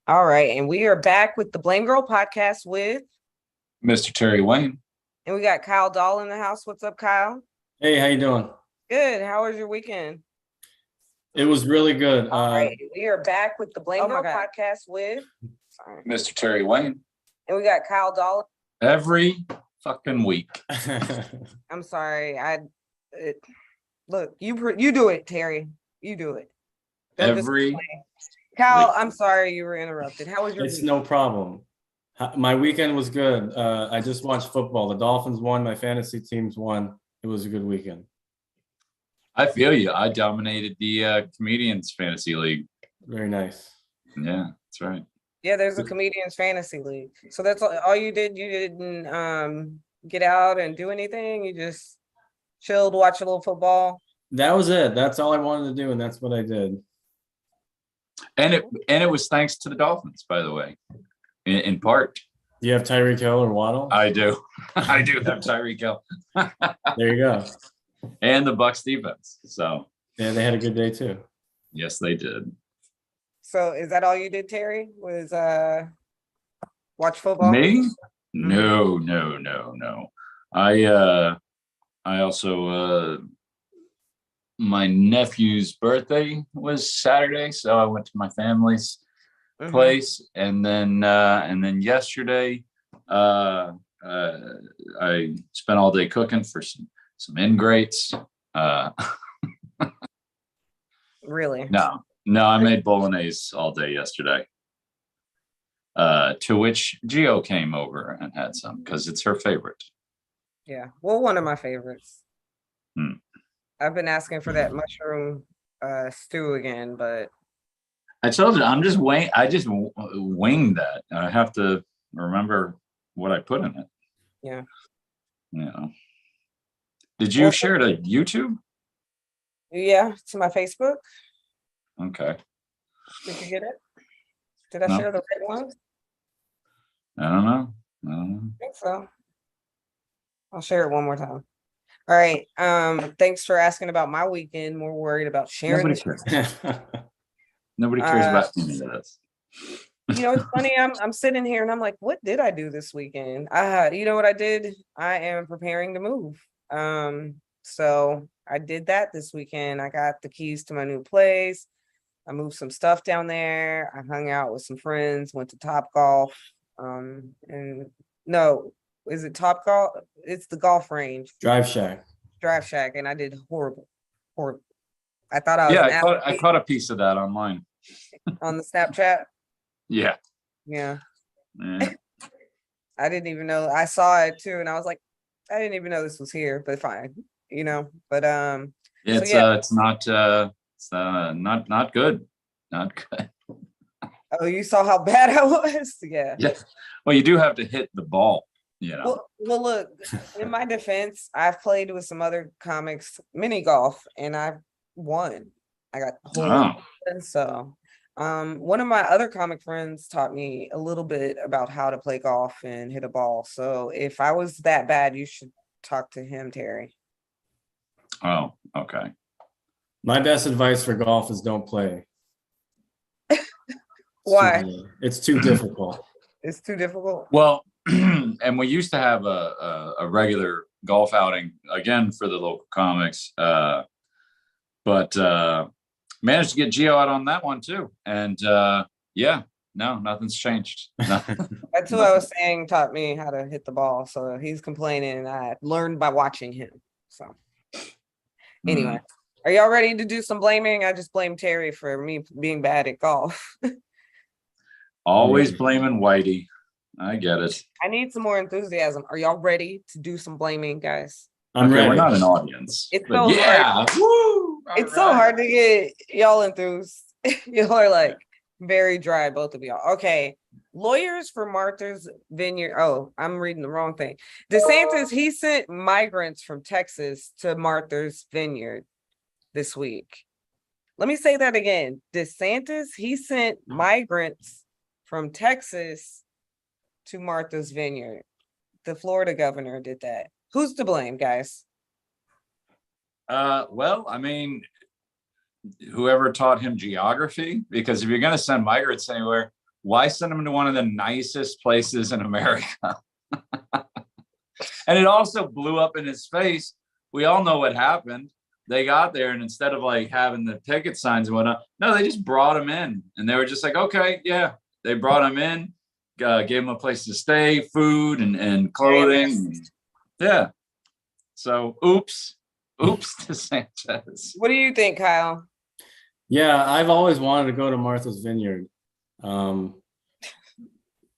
All right, and we are back with the Blamegirl Podcast with Mr. Terry Wayne. and we got Kyle Dahl in the house. What's up, Kyle? Hey, how you doing? Good. How was your weekend? It was really good. All right, we are back with the Blamegirl Podcast with Mr. Terry Wayne. and we got Kyle Dahl. Every fucking week. I'm sorry. Look, you do it, Terry. You do it. Every Kyle, week. I'm sorry you were interrupted. How was your It's week? no problem. My weekend was good. I just watched football. The Dolphins won. My fantasy teams won. It was a good weekend. I feel you. I dominated the comedians fantasy league. Very nice. Yeah, that's right. Yeah, there's a comedians fantasy league. So that's all you did. You didn't get out and do anything. You just chilled, watch a little football. That was it. That's all I wanted to do, and that's what I did. And it was thanks to the Dolphins, by the way, in part. Do you have Tyreek Hill or Waddle? I do. I do have Tyreek Hill. There you go. And the Bucks defense. So Yeah, they had a good day too. yes, they did. So is that all you did, Terry? Was watch football? Me? No. I also my nephew's birthday was Saturday, so I went to my family's place, and then yesterday I spent all day cooking for some ingrates. Really? No, I made bolognese all day yesterday. To which Gio came over and had some because it's her favorite. Yeah. Well, one of my favorites. Hmm. I've been asking for that mushroom stew again, but I told you I just winged that. I have to remember what I put in it. yeah. You know. Did you share it to YouTube? Yeah, to my Facebook. Okay. Did you get it? Did I No. share the right one? I don't know. I think so. I'll share it one more time. All right. Thanks for asking about my weekend. More worried about sharing. Nobody cares. Nobody cares about any of this. You know, it's funny. I'm sitting here and I'm like, what did I do this weekend? You know what I did? I am preparing to move. So I did that this weekend. I got the keys to my new place. I moved some stuff down there. I hung out with some friends, went to Top Golf. And no, is it Top Golf? It's the golf range. Drive Shack. And I did horrible. I thought I was I caught a piece of that online. on the Snapchat. Yeah. Yeah. I didn't even know. I saw it too, and I was like, I didn't even know this was here, but fine, you know. But It's not good. Not good. Oh, you saw how bad I was? Yeah. Yeah. Well, you do have to hit the ball, you know. Well, look, in my defense, I've played with some other comics mini golf and I've won. I got the whole and so one of my other comic friends taught me a little bit about how to play golf and hit a ball. So if I was that bad, you should talk to him, Terry. Oh, okay. My best advice for golf is don't play. Why? It's too difficult. It's too difficult. Well, and we used to have a regular golf outing again for the local comics, but managed to get Gio out on that one too. And nothing's changed. That's who I was saying taught me how to hit the ball. So he's complaining, and I learned by watching him. So anyway, are y'all ready to do some blaming? I just blame Terry for me being bad at golf. Always blaming Whitey. I get it. I need some more enthusiasm. Are y'all ready to do some blaming, guys? I'm ready. We're not an audience. It's so hard. Woo! It's so hard to get y'all enthused. Y'all are like very dry, both of y'all. Okay. Lawyers for Martha's Vineyard. Oh, I'm reading the wrong thing. Desantis, he sent migrants from Texas to Martha's Vineyard this week. Let me say that again. DeSantis, he sent migrants from Texas to Martha's Vineyard. The Florida governor did that. Who's to blame, guys? Well, I mean, whoever taught him geography, because if you're going to send migrants anywhere, Why send them to one of the nicest places in America? And it also blew up in his face. We all know what happened. They got there, and instead of like having the ticket signs and whatnot, no, they just brought him in, and they were just like, okay, yeah. They brought him in, gave him a place to stay, food and clothing. Yeah. So, oops, DeSantis. What do you think, Kyle? Yeah, I've always wanted to go to Martha's Vineyard.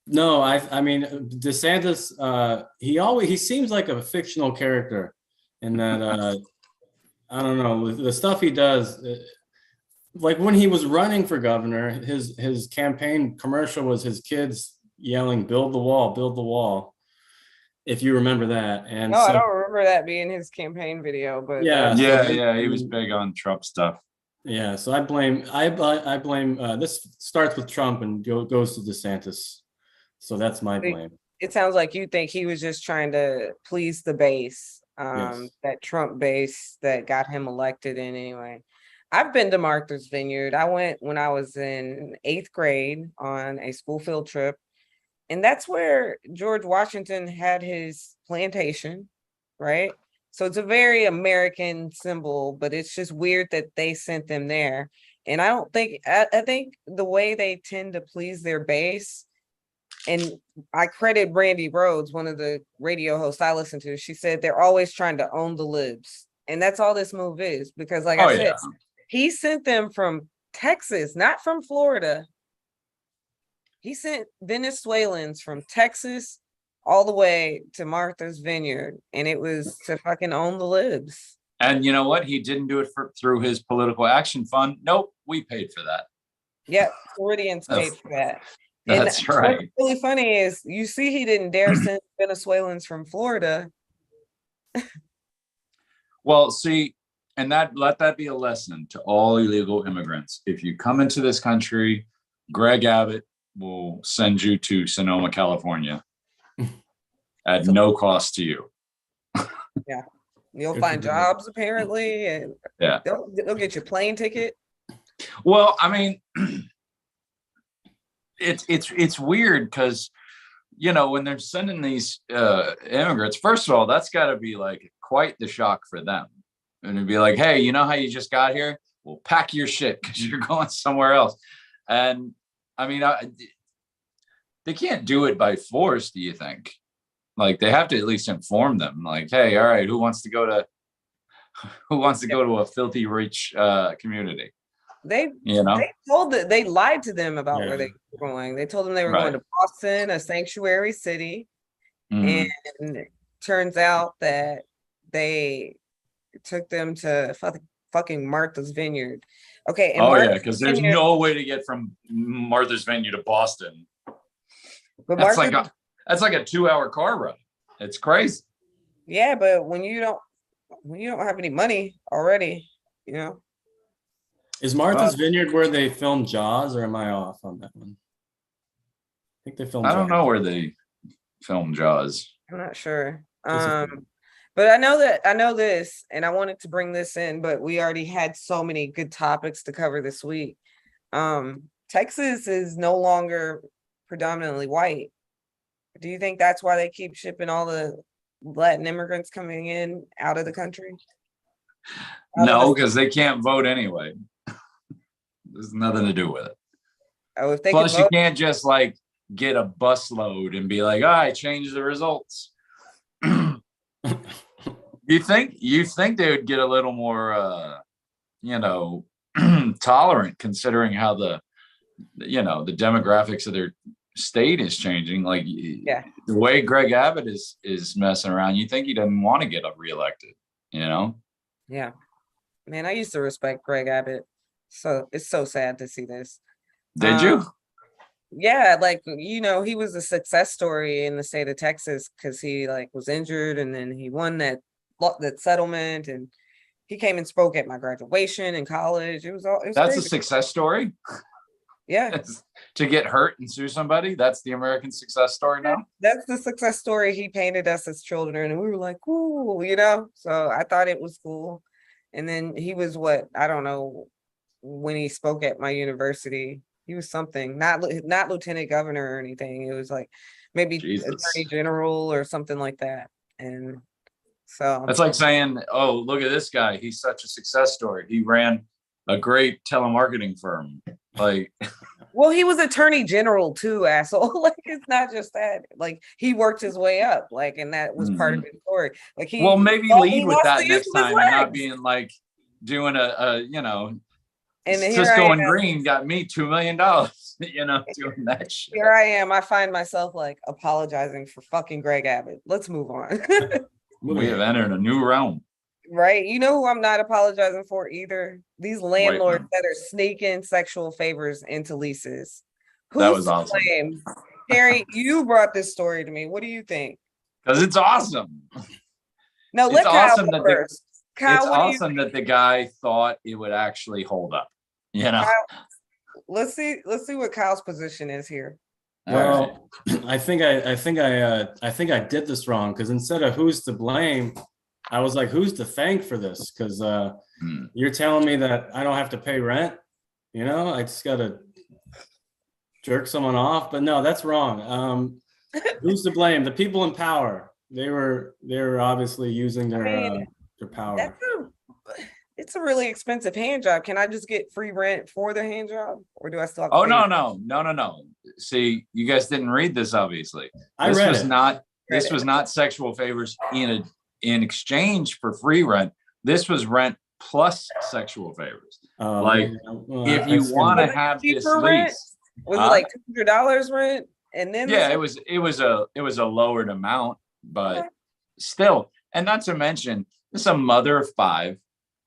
No, I mean DeSantis. He seems like a fictional character, in that I don't know the stuff he does. Like when he was running for governor, his campaign commercial was his kids yelling, "Build the wall, build the wall." If you remember that. And no, I don't remember that being his campaign video, but yeah, he was big on Trump stuff. Yeah, so I blame this starts with Trump and goes to DeSantis. So that's my blame. It sounds like you think he was just trying to please the base, Yes. that Trump base that got him elected in anyway. I've been to Martha's Vineyard. I went when I was in 8th grade on a school field trip. And that's where George Washington had his plantation, right? So it's a very American symbol, but it's just weird that they sent them there. And I think the way they tend to please their base, and I credit Brandy Rhodes, one of the radio hosts I listen to, she said they're always trying to own the libs. And that's all this move is, because like I said, he sent them from Texas, not from Florida. He sent Venezuelans from Texas all the way to Martha's Vineyard, and it was to fucking own the libs. And you know what? He didn't do it through his political action fund. Nope, we paid for that. Yep, Floridians paid for that. That's right. What's really funny is you see he didn't dare send Venezuelans from Florida. Well, see, and let that be a lesson to all illegal immigrants. If you come into this country, Greg Abbott will send you to Sonoma, California at no cost to you. Yeah. You'll find jobs apparently, and yeah, they'll get your plane ticket. Well, I mean, it's weird because, you know, when they're sending these immigrants, first of all, that's got to be like quite the shock for them. And it'd be like, hey, you know how you just got here? Well, pack your shit because you're going somewhere else. And I mean, they can't do it by force, do you think? Like they have to at least inform them, like, hey, all right, who wants to go to a filthy rich community? They lied to them about where they were going. They told them they were going to Boston, a sanctuary city. And it turns out that they took them to fucking Martha's Vineyard. Okay. And because there's no way to get from Martha's Vineyard to Boston. But that's like a 2-hour car ride. It's crazy. Yeah, but when you don't have any money already, you know. Is Martha's Vineyard where they filmed Jaws, or am I off on that one? I think they filmed Jaws. I don't know where they filmed Jaws. I'm not sure. But I know this, and I wanted to bring this in, but we already had so many good topics to cover this week. Texas is no longer predominantly white. Do you think that's why they keep shipping all the Latin immigrants coming in out of the country? No, because they can't vote anyway. There's nothing to do with it. Oh, if they Plus, you can't just like get a busload and be like, I changed the results. You think they would get a little more, tolerant, considering how the demographics of their state is changing. Like the way Greg Abbott is messing around, you think he doesn't want to get reelected, Yeah. Man, I used to respect Greg Abbott. So it's so sad to see this. Did you? Yeah, like, he was a success story in the state of Texas because he was injured, and then he won that settlement, and he came and spoke at my graduation in college. That's crazy. A success story. Yeah. To get hurt and sue somebody, that's the American success story now. That's the success story he painted us as children, and we were like, cool, So I thought it was cool. And then he was I don't know, when he spoke at my university, He was something, not lieutenant governor or anything. It was like maybe Jesus. attorney general or something like that. And so That's like saying, oh, look at this guy. He's such a success story. He ran a great telemarketing firm. Like, well, he was attorney general too, asshole. Like, it's not just that. Like, he worked his way up, like, and that was part of his story. Like, he maybe lead with that next time and not legs. being like doing a you know, and Cisco and Green got me $2 million, you know, doing that shit. Here I am. I find myself like apologizing for fucking Greg Abbott. Let's move on. We have entered a new realm. Right. You know who I'm not apologizing for either? These landlords that are sneaking sexual favors into leases. That was awesome. Blame? Harry, you brought this story to me. What do you think? Because it's awesome. No, it's Kyle awesome that first. Kyle, it's awesome that the guy thought it would actually hold up. You know. Kyle, let's see what Kyle's position is here. Well, I think I did this wrong, because instead of who's to blame, I was like, who's to thank for this? Because you're telling me that I don't have to pay rent. You know, I just gotta jerk someone off. But no, that's wrong. Who's to blame? The people in power. They were obviously using their power. It's a really expensive hand job. Can I just get free rent for the hand job, or do I still have to no. See, you guys didn't read this, obviously. This was not sexual favors in exchange for free rent. This was rent plus sexual favors. If you want to have this lease, was it like $200 rent? And then it was a lowered amount, but still, and not to mention, this is a mother of 5,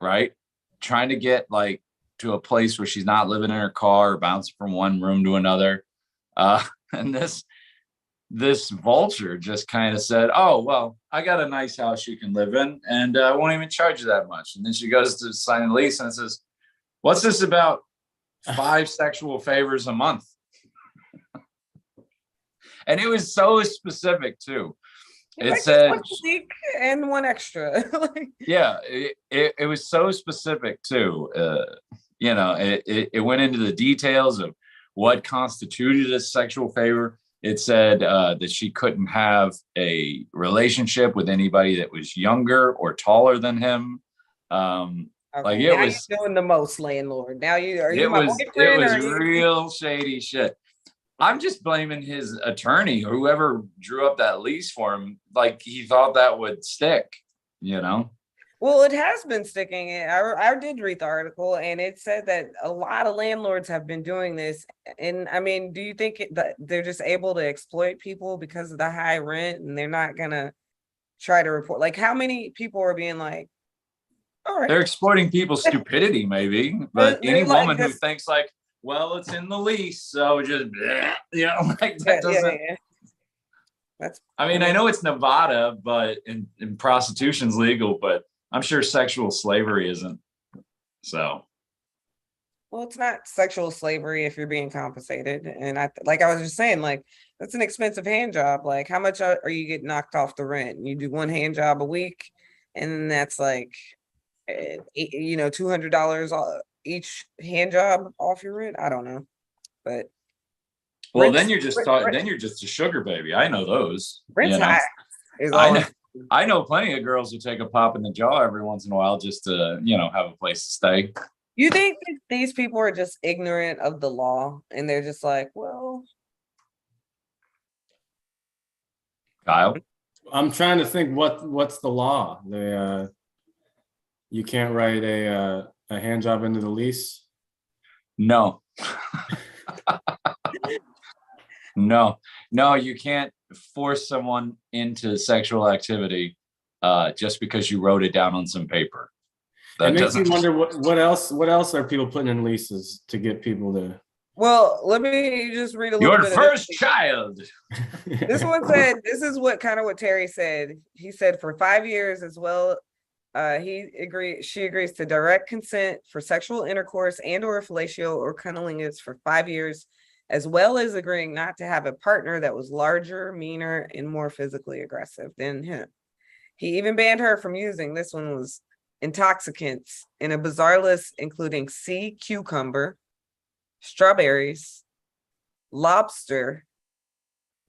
right? Trying to get like to a place where she's not living in her car or bouncing from one room to another. And this vulture just kind of said, oh, well, I got a nice house you can live in, and I won't even charge you that much. And then she goes to sign a lease and says, what's this about 5 sexual favors a month? And it was so specific too. It said and one extra. it was so specific too. You know, it went into the details of what constituted a sexual favor. It said that she couldn't have a relationship with anybody that was younger or taller than him. Like it was doing the most, landlord. Now it was real shady shit. I'm just blaming his attorney, whoever drew up that lease for him. Like he thought that would stick, you know? Well, it has been sticking. I did read the article, and it said that a lot of landlords have been doing this. And I mean, do you think that they're just able to exploit people because of the high rent, and they're not gonna try to report? Like, how many people are being like, all right, they're exploiting people's stupidity, maybe. But any woman who thinks like, well, it's in the lease, so just you know, like that doesn't. That's. I mean, I know it's Nevada, but in prostitution's legal, but I'm sure sexual slavery isn't. So. Well, it's not sexual slavery if you're being compensated, and I was just saying, like, that's an expensive hand job. Like, how much are you getting knocked off the rent? You do one hand job a week, and that's like, you know, $200 each hand job off your rent. I don't know, but well, then you're just a sugar baby. I know those. Rent's high. I know plenty of girls who take a pop in the jaw every once in a while just to, you know, have a place to stay. You think that these people are just ignorant of the law, and they're just like, well, Kyle, I'm trying to think what's the law. You can't write a hand job into the lease? No. No, you can't force someone into sexual activity just because you wrote it down on some paper. It makes me wonder what else are people putting in leases to get people to. Well, let me just read a little bit. Your first child. This one said, this is what Terry said. He said for 5 years as well. She agrees to direct consent for sexual intercourse and or fellatio or cunnilingus for 5 years, as well as agreeing not to have a partner that was larger, meaner, and more physically aggressive than him. He even banned her from using, this one was intoxicants in a bizarre list, including sea cucumber, strawberries, lobster,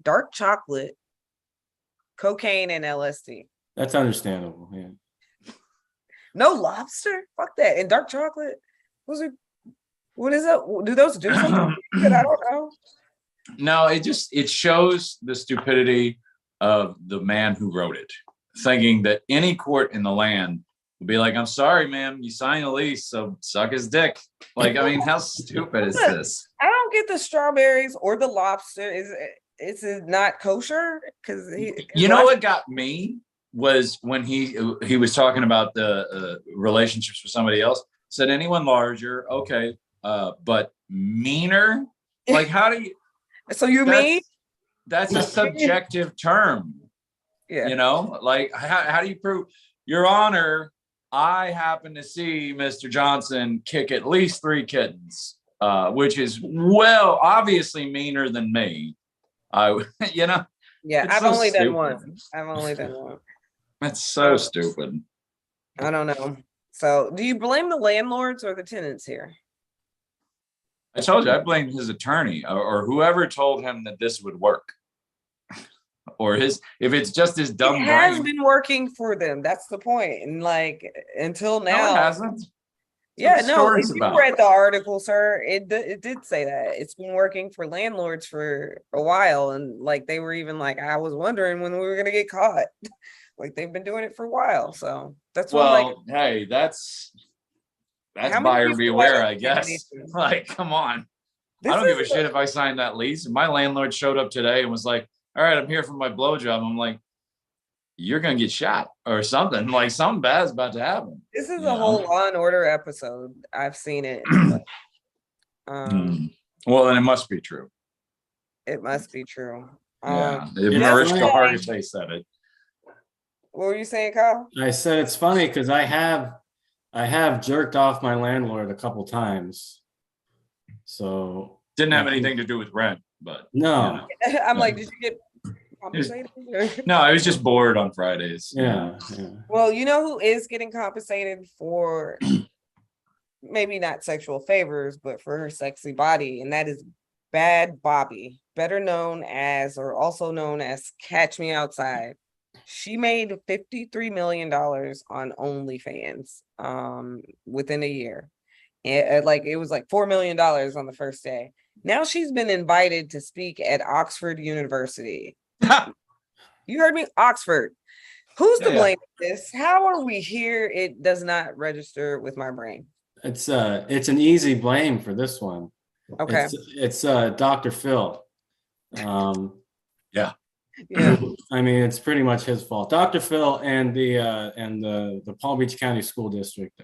dark chocolate, cocaine, and LSD. That's understandable. Yeah. No lobster? Fuck that. And dark chocolate? What is that? Do those do something that I don't know? No, it shows the stupidity of the man who wrote it, thinking that any court in the land would be like, I'm sorry, ma'am, you signed a lease, so suck his dick. Like, I mean, how stupid is this? I don't get the strawberries or the lobster. Is it not kosher? Because you know what got me was when he was talking about the relationships with somebody else. Said anyone larger, okay, but meaner. Like, how do you? So you mean that's a subjective term? Yeah. You know, like how do you prove, Your Honor? I happen to see Mr. Johnson kick at least 3 kittens, which is obviously meaner than me. You know. Yeah, I've only done one. That's so stupid. I don't know. So, do you blame the landlords or the tenants here? I told you I blame his attorney or whoever told him that this would work. Or if it's just his dumb brain. It has been working for them. That's the point. And like until now, no, it hasn't. Yeah, no, if you read the article, sir, it did say that it's been working for landlords for a while, and like they were even like, I was wondering when we were gonna get caught. Like they've been doing it for a while, so that's why. Well, hey, that's buyer beware, I guess. Like, come on, I don't give a shit if I signed that lease. My landlord showed up today and was like, "All right, I'm here for my blowjob." I'm like, you're gonna get shot or something. Like something bad's about to happen. This is a whole Law and Order episode. I've seen it. Well, then it must be true. It must be true. Yeah, if Mariska Hargitay said it. What were you saying, Kyle? I said it's funny because I have jerked off my landlord a couple times. So didn't have anything to do with rent, but no. You know. I'm like, did you get compensated? No, I was just bored on Fridays. Yeah. Well, you know who is getting compensated for maybe not sexual favors, but for her sexy body, and that is Bhad Barbie, better known as or also known as Catch Me Outside. She made $53 million on OnlyFans within a year. And it was like $4 million on the first day. Now she's been invited to speak at Oxford University. You heard me, Oxford. Who's to blame for this? How are we here? It does not register with my brain. It's an easy blame for this one. Okay. It's Dr. Phil. Yeah. I mean, it's pretty much his fault. Dr. Phil and the Palm Beach County School District.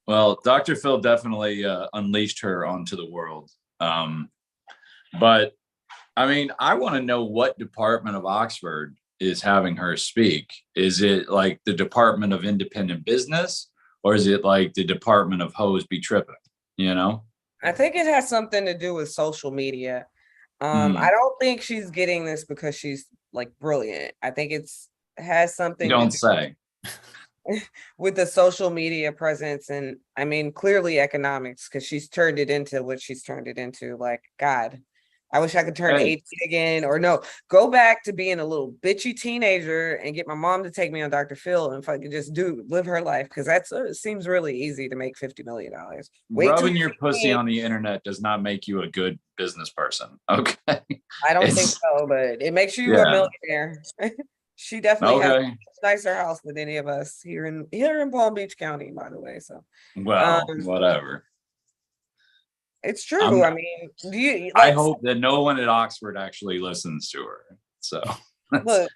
Well, Dr. Phil definitely unleashed her onto the world. But I mean, I want to know what department of Oxford is having her speak. Is it like the Department of Independent Business, or is it like the Department of Hoes Be Tripping? You know? I think it has something to do with social media. I don't think she's getting this because she's like brilliant. I think has something don't say with the social media presence, and I mean clearly economics, because she's turned it into what she's turned it into. Like, God, I wish I could turn 18 again, or no, go back to being a little bitchy teenager and get my mom to take me on Dr. Phil, and if I could just live her life, because it seems really easy to make $50 million. Rubbing your pussy on the internet does not make you a good business person. Okay, I don't think so, but it makes you a millionaire. She definitely has a nicer house than any of us here in Palm Beach County, by the way. So, whatever. It's true. I mean, I hope that no one at Oxford actually listens to her. So, look,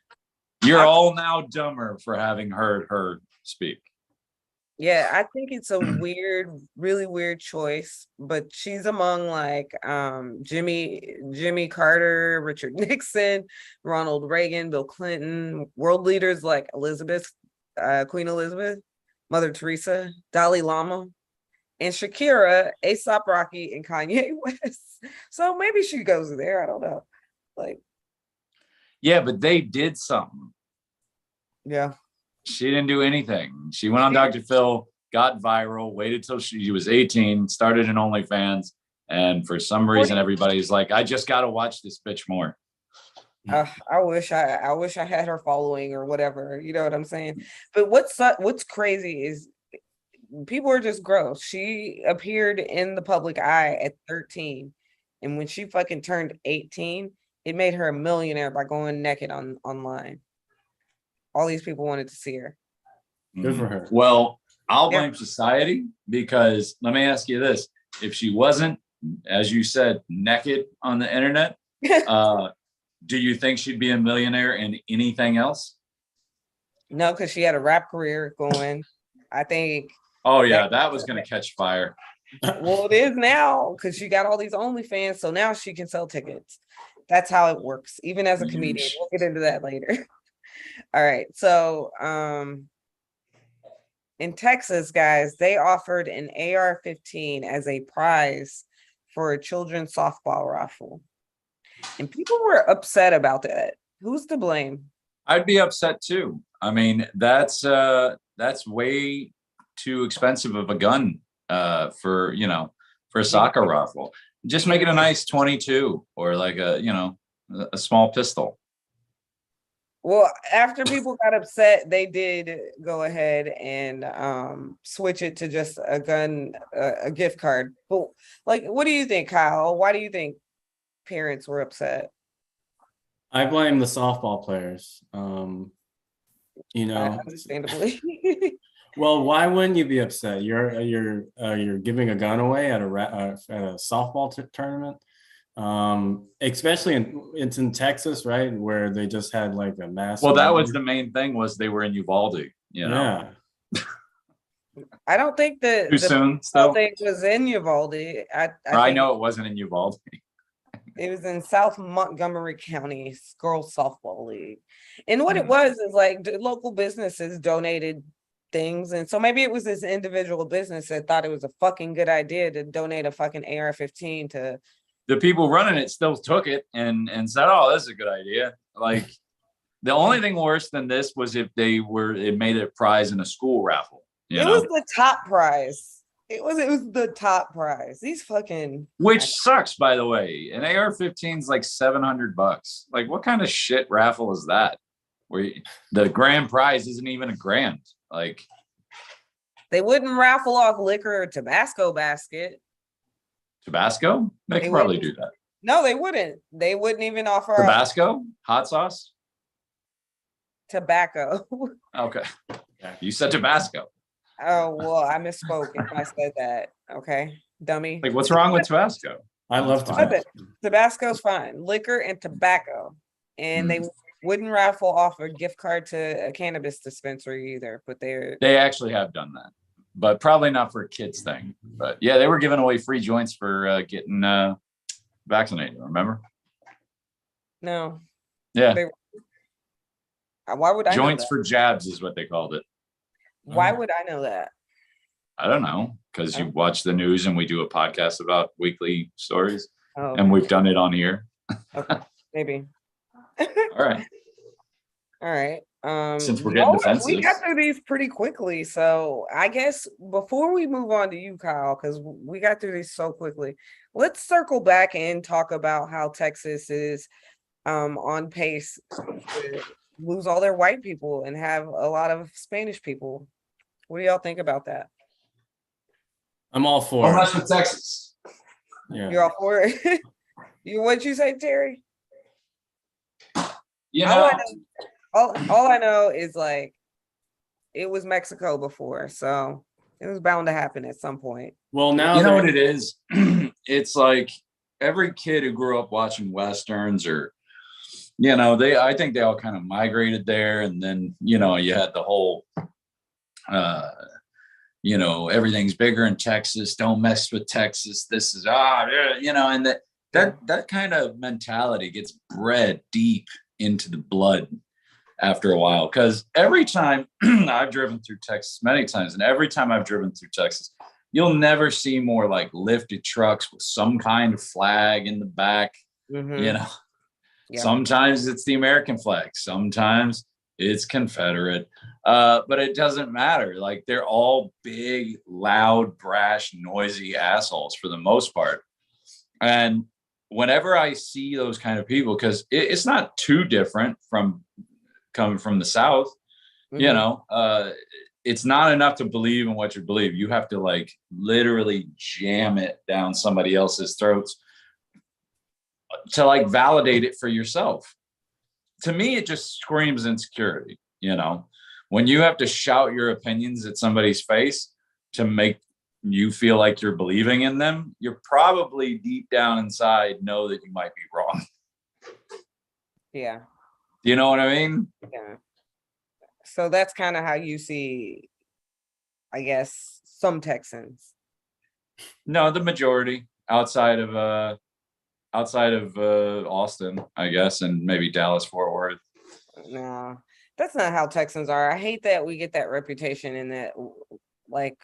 you're all now dumber for having heard her speak. Yeah, I think it's a really weird choice, but she's among like Jimmy Carter, Richard Nixon, Ronald Reagan, Bill Clinton, world leaders like Queen Elizabeth, Mother Teresa, Dalai Lama, and Shakira, A$AP Rocky, and Kanye West. So maybe she goes there. I don't know. Yeah, but they did something. Yeah. She didn't do anything. She went on Dr. Phil got viral, waited till she was 18, started in OnlyFans, and for some reason everybody's like, I just got to watch this bitch more. I wish I had her following or whatever. You know what I'm saying? But what's crazy is people are just gross. She appeared in the public eye at 13, and when she fucking turned 18, it made her a millionaire by going naked online. All these people wanted to see her. Good for her. Well, I'll blame society, because let me ask you this: if she wasn't, as you said, naked on the internet, do you think she'd be a millionaire in anything else? No, because she had a rap career going. I think. Oh yeah, that was going to catch fire. Well, it is now, because she got all these OnlyFans, so now she can sell tickets. That's how it works, even as a comedian. We'll get into that later. All right, so in Texas, guys, they offered an AR-15 as a prize for a children's softball raffle. And people were upset about that. Who's to blame? I'd be upset too. I mean, that's way too expensive of a gun for a soccer raffle. Just make it a nice 22 or like a small pistol. Well, after people got upset, they did go ahead and switch it to just a gun, a gift card. But like, what do you think, Kyle? Why do you think parents were upset? I blame the softball players. Understandably. Well, why wouldn't you be upset? You're giving a gun away at a softball tournament. Especially it's in Texas, right, where they just had like a mass. Well, that was the main thing, was they were in Uvalde. Yeah. I don't think that too soon. Still, thing was in Uvalde. I know it wasn't in Uvalde. It was in South Montgomery County Girls Softball League, and what it was is like local businesses donated things, and so maybe it was this individual business that thought it was a fucking good idea to donate a fucking AR-15 to. The people running it still took it and said, "Oh, this is a good idea." Like, the only thing worse than this was if it made it a prize in a school raffle. It was the top prize. It was the top prize. These fucking, which sucks, by the way. An AR-15 is like $700. Like, what kind of shit raffle is that? Where the grand prize isn't even a grand. Like, they wouldn't raffle off liquor or Tabasco basket. Tabasco? They could probably do that. No, they wouldn't. They wouldn't even offer Tabasco? Hot sauce? Tobacco. Okay. You said Tabasco. Oh, well, I misspoke if I said that. Okay, dummy. Like, what's wrong with Tabasco? I love Tabasco. Tabasco's fine. Liquor and tobacco. And they wouldn't raffle off a gift card to a cannabis dispensary either, but they actually have done that. But probably not for a kids thing. But yeah, they were giving away free joints for getting vaccinated. Remember? No. Yeah. Why would I joints for jabs is what they called it. Why would I know that? I don't know, because you watch the news and we do a podcast about weekly stories, and we've done it on here. Okay, maybe. All right. Since we're getting defensive, we got through these pretty quickly. So I guess before we move on to you, Kyle, because we got through these so quickly, let's circle back and talk about how Texas is on pace to lose all their white people and have a lot of Spanish people. What do y'all think about that? I'm all for it. Mess with Texas. Yeah. You're all for it? What'd you say, Terry? All I know is like it was Mexico before, so it was bound to happen at some point. Well, now you know what it is. It's like every kid who grew up watching westerns, or I think they all kind of migrated there, and then you had the whole everything's bigger in Texas, don't mess with Texas, this is and that kind of mentality gets bred deep into the blood after a while. Because every time I've driven through Texas many times, and every time I've driven through Texas, you'll never see more like lifted trucks with some kind of flag in the back. Mm-hmm. Sometimes it's the American flag, sometimes it's Confederate, but it doesn't matter. Like, they're all big, loud, brash, noisy assholes for the most part. And whenever I see those kind of people, because it's not too different from coming from the South, you know, it's not enough to believe in what you believe. You have to like literally jam it down somebody else's throats to like validate it for yourself. To me, it just screams insecurity. You know, when you have to shout your opinions at somebody's face to make you feel like you're believing in them, you're probably deep down inside know that you might be wrong. Yeah. You know what I mean? Yeah. So that's kind of how you see, I guess, some Texans. No, the majority outside of Austin, I guess, and maybe Dallas, Fort Worth. No, that's not how Texans are. I hate that we get that reputation and that, like,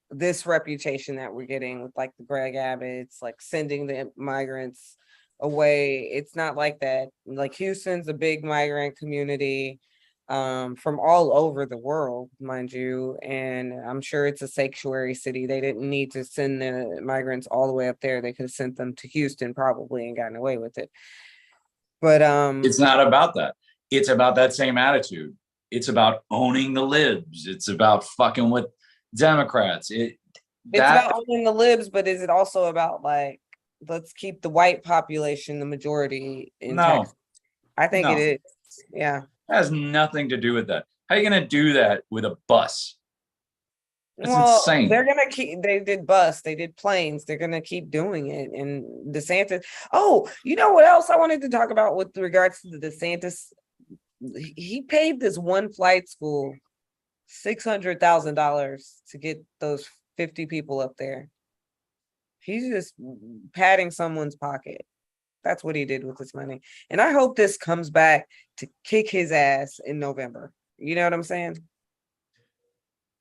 this reputation that we're getting with like the Greg Abbotts, like sending the migrants away. It's not like that. Like, Houston's a big migrant community from all over the world, mind you, and I'm sure it's a sanctuary city. They didn't need to send the migrants all the way up there. They could have sent them to Houston probably and gotten away with it. But it's not about that. It's about that same attitude. It's about owning the libs. It's about fucking with Democrats. It's about owning the libs, but is it also about like, let's keep the white population the majority in Texas? I think it is. Yeah. It has nothing to do with that. How are you going to do that with a bus? That's insane. They're going to keep, they did bus, they did planes. They're going to keep doing it. And DeSantis, oh, you know what else I wanted to talk about with regards to the DeSantis? He paid this one flight school $600,000 to get those 50 people up there. He's just padding someone's pocket. That's what he did with his money. And I hope this comes back to kick his ass in November. You know what I'm saying?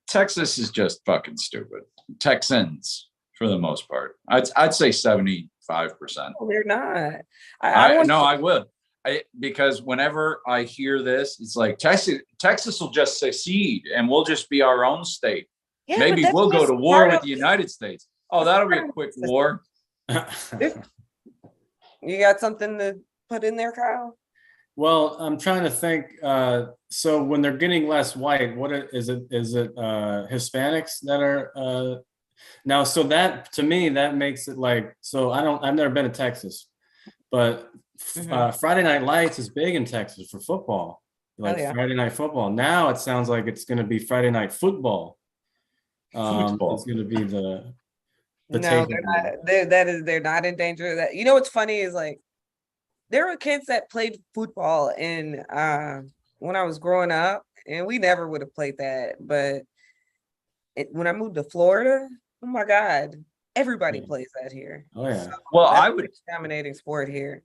Texas is just fucking stupid. Texans, for the most part. I'd say 75%. No, they're not. I would. Because whenever I hear this, it's like Texas will just secede and we'll just be our own state. Yeah, maybe we'll go to war with the United States. Oh, that'll be a quick war. You got something to put in there, Kyle? Well, I'm trying to think. So when they're getting less white, what is it? Is it Hispanics that are now? So that, to me, that makes it like, so I've never been to Texas, but Friday Night Lights is big in Texas for football, like Friday Night Football. Now it sounds like it's going to be Friday Night Football. It's going to be the no, they're not in danger of that. You know what's funny is, like, there were kids that played football in when I was growing up, and we never would have played that. But when I moved to Florida, oh my God, everybody plays that here. Oh yeah. So well, I would dominating sport here.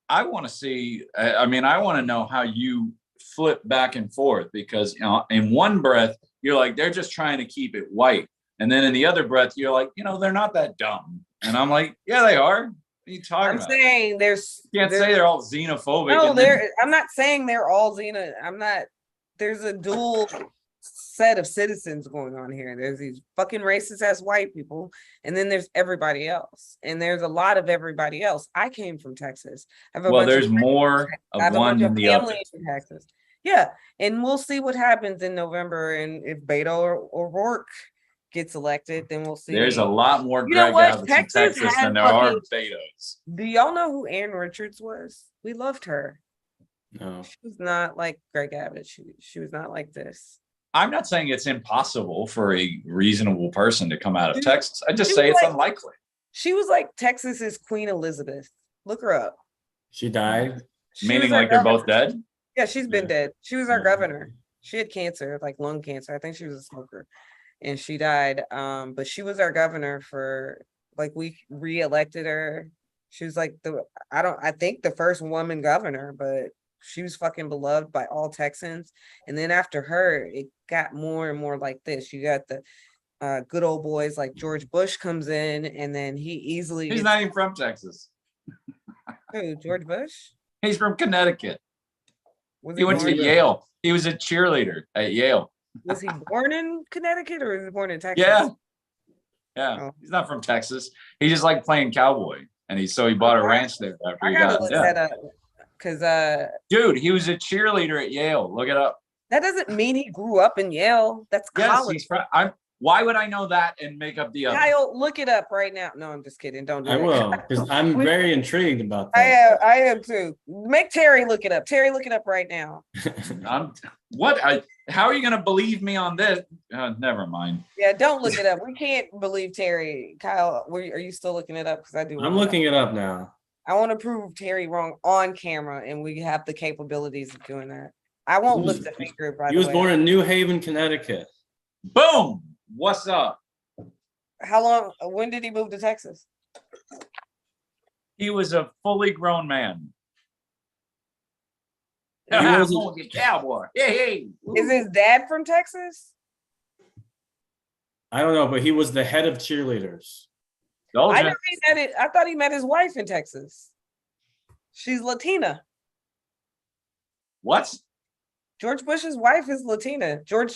I want to see. I mean, I want to know how you flip back and forth, because, you know, in one breath you're like, they're just trying to keep it white. And then in the other breath, you're like, you know, they're not that dumb. And I'm like, yeah, they are. What are you talking about? I'm saying you can't say they're all xenophobic. No, I'm not saying they're all there's a dual set of citizens going on here. There's these fucking racist ass white people, and then there's everybody else. And there's a lot of everybody else. I came from Texas. There's more of one than the other. Texas. Yeah. And we'll see what happens in November. And if Beto or O'Rourke gets elected, then we'll see. There's a lot more Greg Abbotts in Texas than there are Betos. Do y'all know who Ann Richards was? We loved her. No. She was not like Greg Abbott. She was not like this. I'm not saying it's impossible for a reasonable person to come out of Texas. I just say it's unlikely. She was like Texas's Queen Elizabeth. Look her up. She died? Meaning like they're both dead? Yeah, she's been dead. She was our governor. She had cancer, like lung cancer. I think she was a smoker. And she died. But she was our governor for, like, we re-elected her. She was like I think the first woman governor, but she was fucking beloved by all Texans. And then after her, it got more and more like this. You got the good old boys like George Bush comes in, and then he's not even from Texas. Who, George Bush? He's from Connecticut. Was He went to born, Yale. He was a cheerleader at Yale. was he born in Connecticut or was he born in Texas? Yeah. Yeah. Oh. He's not from Texas. He just liked playing cowboy. And he bought a ranch there after I he gotta got look yeah. that up because Dude, he was a cheerleader at Yale. Look it up. that doesn't mean he grew up in Yale. That's Yes, college. he's from. Why would I know that and make up the other? Kyle, look it up right now. No, I'm just kidding. Don't do I it. will, because I'm very intrigued about that. I am too. Make Terry look it up. Terry, look it up right now. How are you going to believe me on this? Never mind. Yeah, don't look it up. We can't believe Terry. Kyle, are you still looking it up? Because I do. I'm looking it up now. I want to prove Terry wrong on camera, and we have the capabilities of doing that. I won't lift a finger. By the way, He was born in New Haven, Connecticut. Boom. What's up? How long? When did he move to Texas? He was a fully grown man. He was a cowboy. Hey. Is his dad from Texas? I don't know, but he was the head of cheerleaders. I never met it. I thought he met his wife in Texas. She's Latina. What? George Bush's wife is Latina. George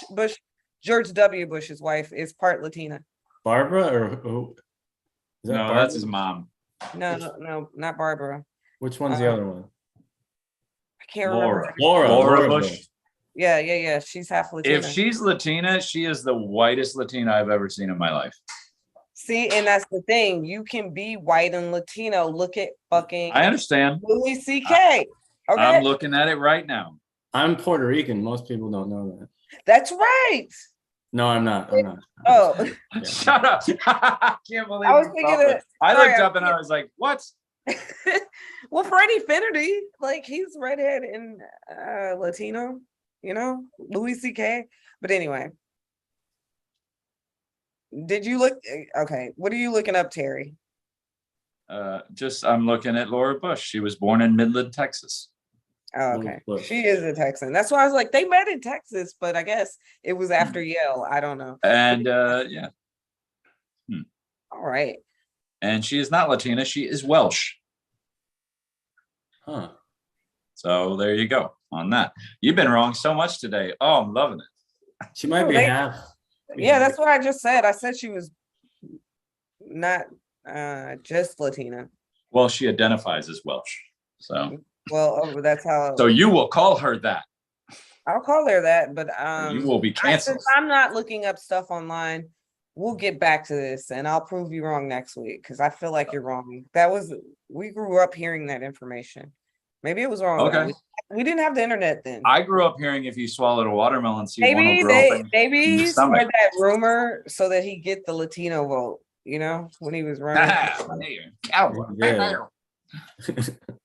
W. Bush's wife is part Latina. Barbara or who? Is that No, Barbara? that's his mom. No, not Barbara. Which one's the other one? I can't remember. Laura Bush. Yeah. She's half Latina. If she's Latina, she is the whitest Latina I've ever seen in my life. See, and that's the thing. You can be white and Latino. Look at fucking I understand. Louis C.K. Okay, I'm looking at it right now. I'm Puerto Rican. Most people don't know that. that's right. No, I'm not. Oh, Yeah. Shut up. I can't believe I was you thinking thought that- I sorry, looked I up and I was like, what? well, Freddie Finnerty, like he's redhead and Latino, Louis C.K. But anyway, did you look? Okay, what are you looking up, Terry? I'm looking at Laura Bush. She was born in Midland, Texas. Oh, okay, Bush. she is a Texan. That's why I was like, they met in Texas, but I guess it was after Yale. I don't know. And yeah. All right. And she is not Latina. She is Welsh. Huh. So there you go on that. You've been wrong so much today. Oh, I'm loving it. She might be half. Yeah, that's what I just said. I said she was not just Latina. Well, she identifies as Welsh. So That's how. So you will call her that. I'll call her that, but You will be canceled. since I'm not looking up stuff online, we'll get back to this, and I'll prove you wrong next week because I feel like you're wrong. We grew up hearing that information. Maybe it was wrong. Okay. We didn't have the internet then. I grew up hearing if you swallowed a watermelon seed, one will Maybe grow up in maybe your he stomach. spread that rumor so that he get the Latino vote. When he was running. Cowboy. Yeah.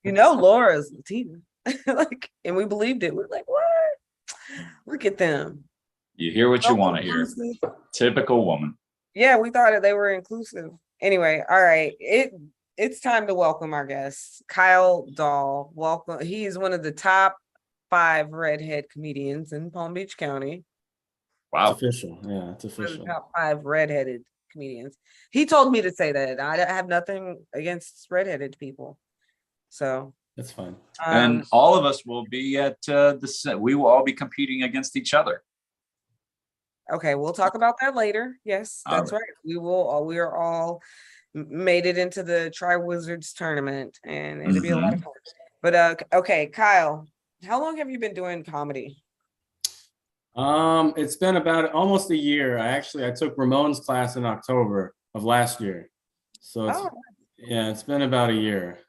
Laura's Latina. And we believed it. We're like, what? Look at them. You hear what you want to hear. Typical woman. Yeah, we thought they were inclusive. Anyway, all right. It's time to welcome our guest, Kyle Dahl. Welcome. He's one of the top 5 redhead comedians in Palm Beach County. Wow. It's official. Yeah, it's One of official. the top 5 redheaded comedians. He told me to say that. I have nothing against redheaded people. So That's fine. And all of us will be at we will all be competing against each other. okay, we'll talk about that later. Yes, that's right. We are all made it into the Tri-Wizards tournament, and it'll be a lot of fun. But okay, Kyle, how long have you been doing comedy? It's been about almost a year. I took Ramon's class in October of last year. So it's been about a year.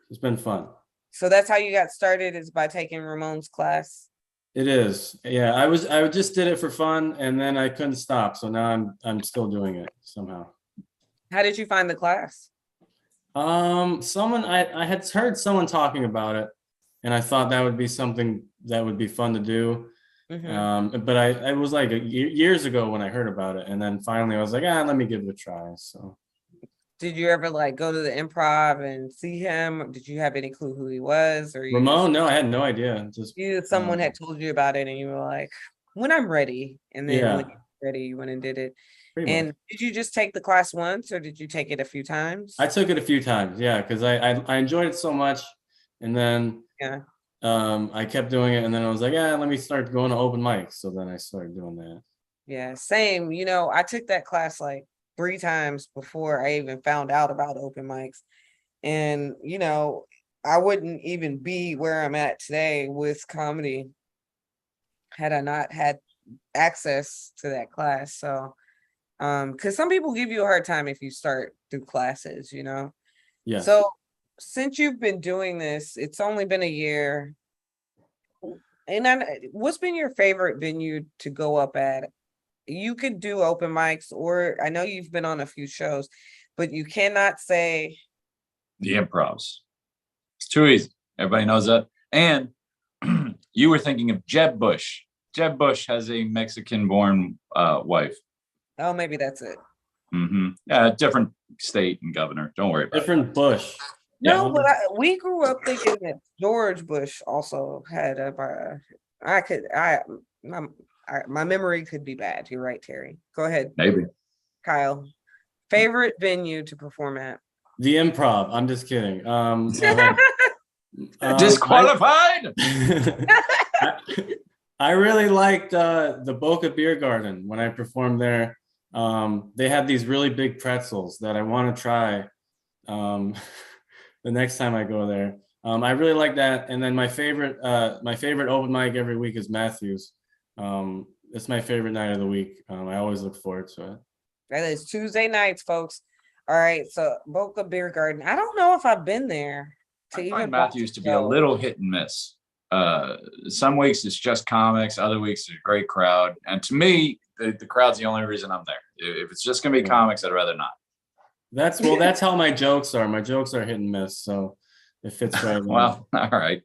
It's been fun. So that's how you got started, is by taking Ramon's class? It is. Yeah, I just did it for fun, and then I couldn't stop. So now I'm still doing it somehow. How did you find the class? Someone I had heard someone talking about it, and I thought that would be something that would be fun to do. But I was like years ago when I heard about it, and then finally I was like, let me give it a try. So did you ever go to the Improv and see him? Did you have any clue who he was? Or Ramon? No, I had no idea. Someone had told you about it, and you were like, when I'm ready. And then when you're ready, you went and did it. And did you just take the class once, or did you take it a few times? I took it a few times, yeah, because I enjoyed it so much. And then I kept doing it, and then I was like, yeah, let me start going to open mics. So then I started doing that. Yeah, same. I took that class like 3 times before I even found out about open mics. And, I wouldn't even be where I'm at today with comedy had I not had access to that class. So, because some people give you a hard time if you start through classes. Yes. So, since you've been doing this, it's only been a year. And what's been your favorite venue to go up at? You could do open mics, or I know you've been on a few shows, but you cannot say The Improvs. It's too easy. Everybody knows that. And you were thinking of Jeb Bush. Jeb Bush has a Mexican-born wife. oh, maybe that's it. Yeah, different state and governor. Don't worry about Different Bush. No, Yeah. but we grew up thinking that George Bush also had my memory could be bad. You're right, Terry. Go ahead, Maybe. Kyle. Favorite venue to perform at? The Improv. I'm just kidding. Disqualified. I really liked the Boca Beer Garden when I performed there. They had these really big pretzels that I want to try the next time I go there. I really like that. And then my favorite open mic every week is Matthews. It's my favorite night of the week. I always look forward to it. That is Tuesday nights, folks. All right, so Boca Beer Garden. I don't know if I've been there. I find Matthews to be a little hit and miss. Some weeks it's just comics, other weeks it's a great crowd. And to me, the crowd's the only reason I'm there. If it's just gonna be comics, I'd rather not. That's how my jokes are. My jokes are hit and miss, so it fits right. Well, all right.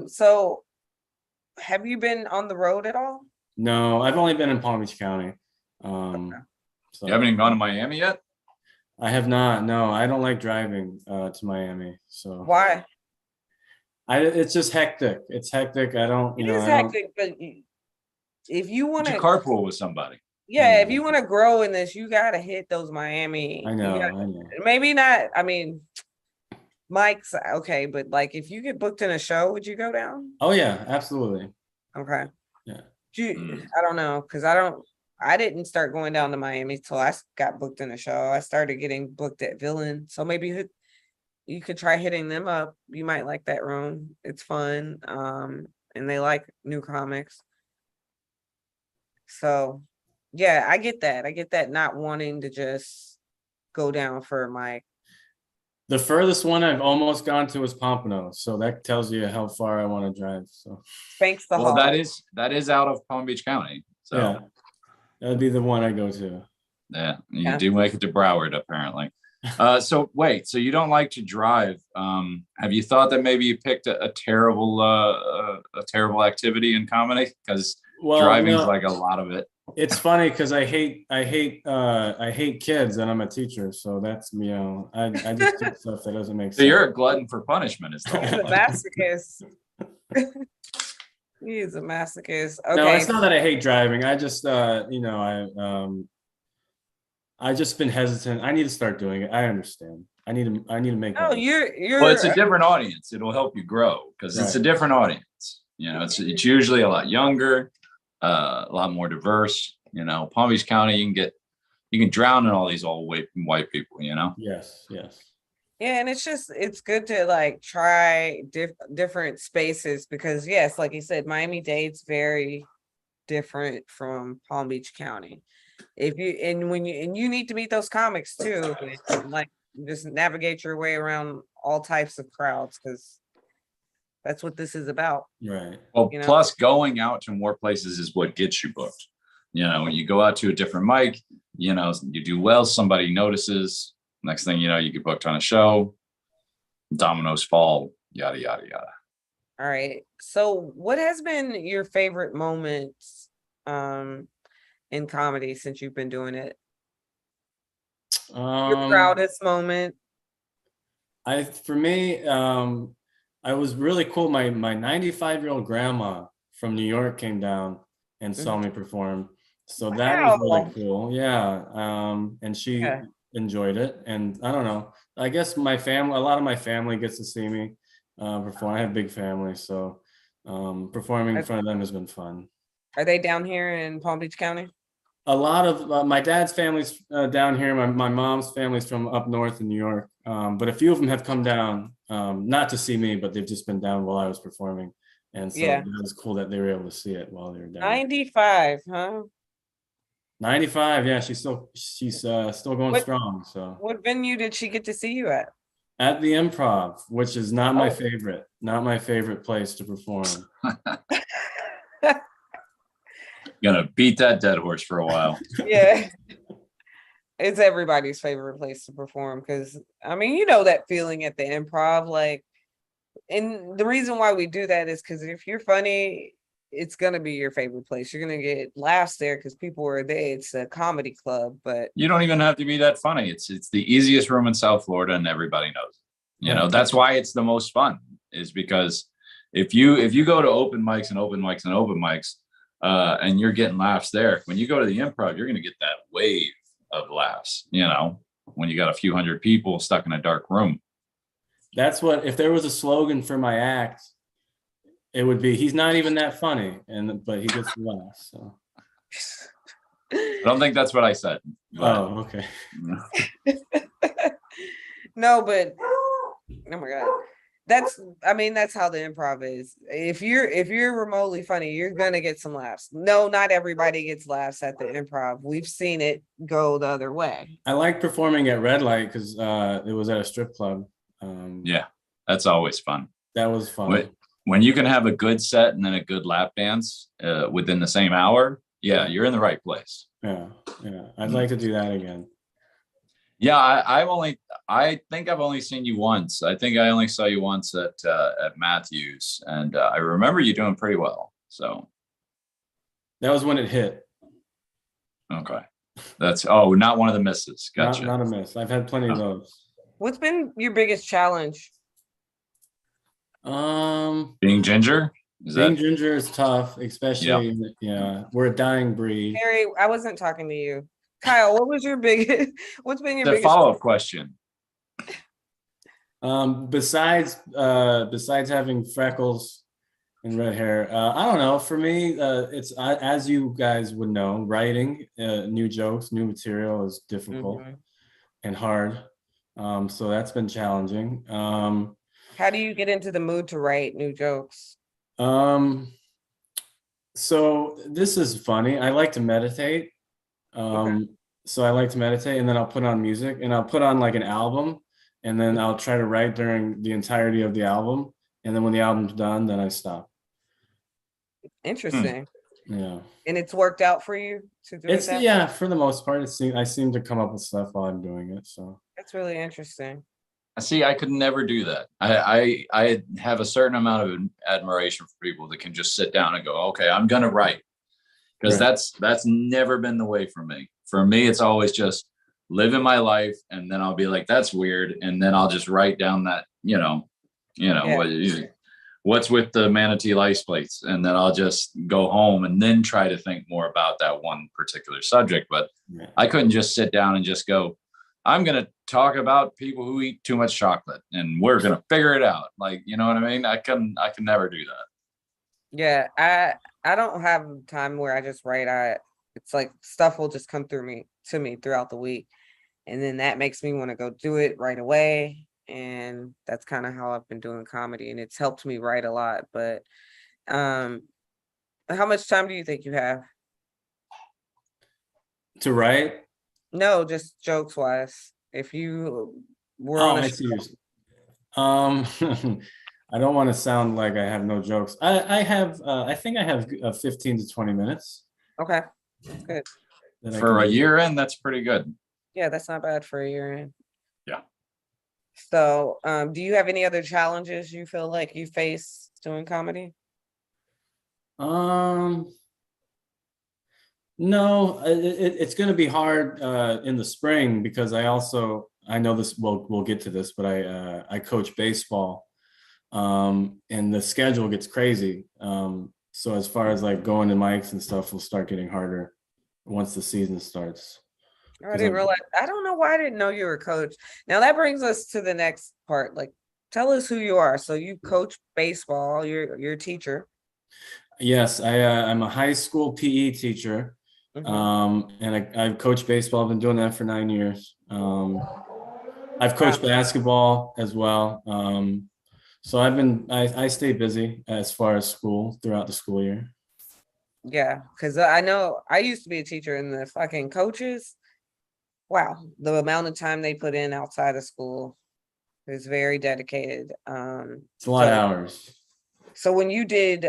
So have you been on the road at all? No, I've only been in Palm Beach County. So. You haven't even gone to Miami yet? I have not. No, I don't like driving to Miami. So why? It's just hectic. It's hectic. I don't. It is hectic, but if you want to carpool with somebody. Yeah, if you want to grow in this, you gotta hit those Miami. I know. Maybe not. I mean, Mike's okay, but like if you get booked in a show, would you go down? Oh yeah, absolutely. Okay. Yeah. I don't know, because I didn't start going down to Miami till I got booked in a show. I started getting booked at Villain, so maybe you could try hitting them up. You might like that room. It's fun, and they like new comics. So. Yeah, I get that. I get that not wanting to just go down for a mic. The furthest one I've almost gone to is Pompano, so that tells you how far I want to drive. So thanks the Hall. That is out of Palm Beach County. So yeah, that'd be the one I go to. Yeah, you do make it to Broward apparently. So you don't like to drive. Have you thought that maybe you picked a terrible activity in comedy? Because driving is like a lot of it. It's funny because I hate kids and I'm a teacher, so that's I just do stuff that doesn't make sense. So you're a glutton for punishment, is He's a masochist. He is a masochist. Okay. No, it's not that I hate driving. I just I just been hesitant. I need to start doing it. I understand. I need to make. Oh, you're. Well, it's a different audience. It'll help you grow because it's a different audience. It's usually a lot younger. A lot more diverse, Palm Beach County, you can drown in all these old white people, Yes. Yeah, and it's good to like try different spaces because yes, like you said, Miami-Dade's very different from Palm Beach County. You need to meet those comics too, like just navigate your way around all types of crowds because that's what this is about. Right. Well, plus going out to more places is what gets you booked. When you go out to a different mic, you do well, somebody notices. Next thing you know, you get booked on a show, dominoes fall, yada, yada, yada. All right. So what has been your favorite moments in comedy since you've been doing it? Your proudest moment? For me, I was really cool. My 95-year-old grandma from New York came down and saw me perform. So that was really cool. Yeah. And she enjoyed it. And I don't know, I guess a lot of my family gets to see me. perform. I have a big family, so performing in front of them has been fun. Are they down here in Palm Beach County? A lot of my dad's family's down here. My mom's family's from up north in New York. But a few of them have come down, not to see me, but they've just been down while I was performing. And so Yeah. it was cool that they were able to see it while they were down. 95, huh? 95, yeah, she's still going strong. So what venue did she get to see you at? At the Improv, which is not my favorite place to perform. Gonna beat that dead horse for a while. Yeah. It's everybody's favorite place to perform because I mean, you know that feeling at the Improv, like, and the reason why we do that is because if you're funny, it's gonna be your favorite place. You're gonna get laughs there because people are there. It's a comedy club, but You don't even have to be that funny. It's the easiest room in South Florida, and everybody knows it. You know, that's why it's the most fun, is because if you go to open mics and open mics and open mics, and you're getting laughs there, when you go to the Improv, you're gonna get that wave of laughs, you know, when you got a few hundred people stuck in a dark room. That's what, if there was a slogan for my act, it would be, he's not even that funny, but he gets the laughs. So. I don't think that's what I said. Oh, okay. no, but oh my God. That's how the Improv is. If you're remotely funny, you're gonna get some laughs. No, not everybody gets laughs at the Improv. We've seen it go the other way. I like performing at Red Light because it was at a strip club. Yeah, that's always fun. That was fun. When you can have a good set and then a good lap dance within the same hour, yeah, you're in the right place. Yeah. I'd like to do that again. Yeah, I think I've only seen you once. I think I only saw you once at Matthews, and I remember you doing pretty well. So that was when it hit. Okay, that's not one of the misses. Gotcha. Not a miss. I've had plenty of those. What's been your biggest challenge? Being ginger. Ginger is tough, especially we're a dying breed. Harry, I wasn't talking to you. Kyle, what's been your biggest follow-up question? Besides having freckles and red hair, I don't know. For me, it's as you guys would know, writing new jokes, new material is difficult and hard. So that's been challenging. How do you get into the mood to write new jokes? So this is funny. I like to meditate. So I like to meditate, and then I'll put on music, and I'll put on like an album, and then I'll try to write during the entirety of the album. And then when the album's done, then I stop. Interesting. Yeah. And it's worked out for you to do it? Yeah, for the most part, I seem to come up with stuff while I'm doing it. So that's really interesting. See, I could never do that. I have a certain amount of admiration for people that can just sit down and go, okay, I'm gonna write. Because that's never been the way for me. For me, it's always just living my life, and then I'll be like, that's weird, and then I'll just write down that, what's with the manatee license plates, and then I'll just go home and then try to think more about that one particular subject. But I couldn't just sit down and just go, I'm gonna talk about people who eat too much chocolate, and we're gonna figure it out. Like, you know what I mean? I can never do that. Yeah, I don't have time where I just write. It's like stuff will just come to me throughout the week, and then that makes me want to go do it right away. And that's kind of how I've been doing comedy, and it's helped me write a lot. But how much time do you think you have to write? No, just jokes wise. If you were on a show. I don't want to sound like I have no jokes. I think I have 15 to 20 minutes. Okay, good. For a year in, that's pretty good. Yeah, that's not bad for a year in. Yeah. So, do you have any other challenges you feel like you face doing comedy? No, it's going to be hard in the spring because I know this. We'll get to this, but I coach baseball. And the schedule gets crazy. So as far as like going to mics and stuff will start getting harder once the season starts. I didn't realize. I don't know why I didn't know you were a coach. Now that brings us to the next part. Like, tell us who you are. So you coach baseball. You're a teacher. Yes, I'm a high school PE teacher, and I've coached baseball. I've been doing that for 9 years. I've coached basketball as well. So I stay busy as far as school throughout the school year. Yeah, because I know I used to be a teacher, and the fucking coaches, wow, the amount of time they put in outside of school is very dedicated. It's a lot of hours. So when you did,